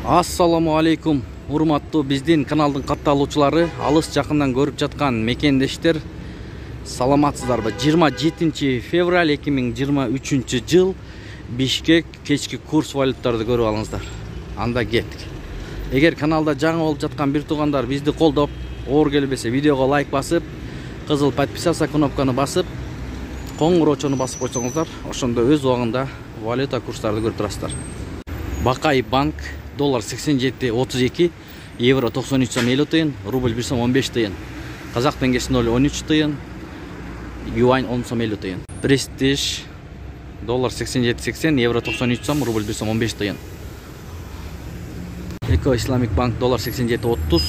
Ассаламу алейкум, урматтуу биздин каналдын катталуучулары, алыс жакындан көрүп жаткан мекендештер, саламатсыздарбы? 27 февраль 2023 жыл Бишкек кечки курс валюталарды көрүп алыңыздар. Анда кеттик. Эгер каналда жаңы болуп жаткан бир туугандар бизди колдоп, оор келбесе видеого лайк басып, кызыл подписаться кнопканы басып, коңгуроочону басып койсоңуздар, ошондо өз убагында валюта курстарды көрүп турасыздар. Бакай банк доллар 87.32, евро 93.50 тыйын, рубль 1.15 тыйын, казак теңгеси 0.13 тыйын, юань 10.50 тыйын. Престиж доллар 87.80, евро 93 сом, рубль 1.15 тыйын. Эко Исламик банк доллар 87.30,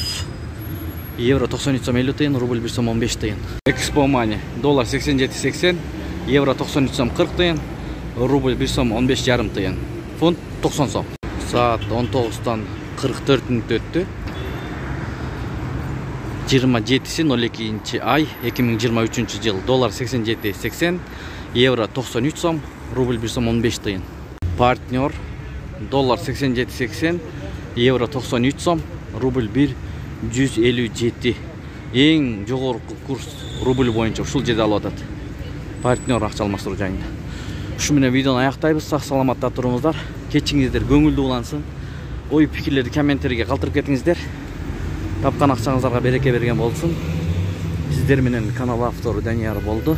евро 93.50 тыйын, рубль 1.15 тыйын. Экспо Мани доллар 87.80, евро 93.40 тыйын, рубль 1.15 тыйын. Фунт 90 сом. Saat 19'dan 44 minut öttü. 27-02 ay 2023 yıl. Dolar 87.80, euro 93 som, rubl 1.15 tıyın. Partner dolar 87.80, euro 93 som, rubl 1.157. Eң жогорку курс рубль боюнча ушул жерде алып атат. Партнер акча алмаштыруу жайында. Ушу менен видеону аяктайбыз. Сак саламатта туруңуздар. Кечиңиздер көңүлдүү улансын. Ой пикирлерди комменттерге калтырып кетиңиздер. Тапкан акчаңыздарга береке берген болсун. Сиздер менен канал автору Данияр болду.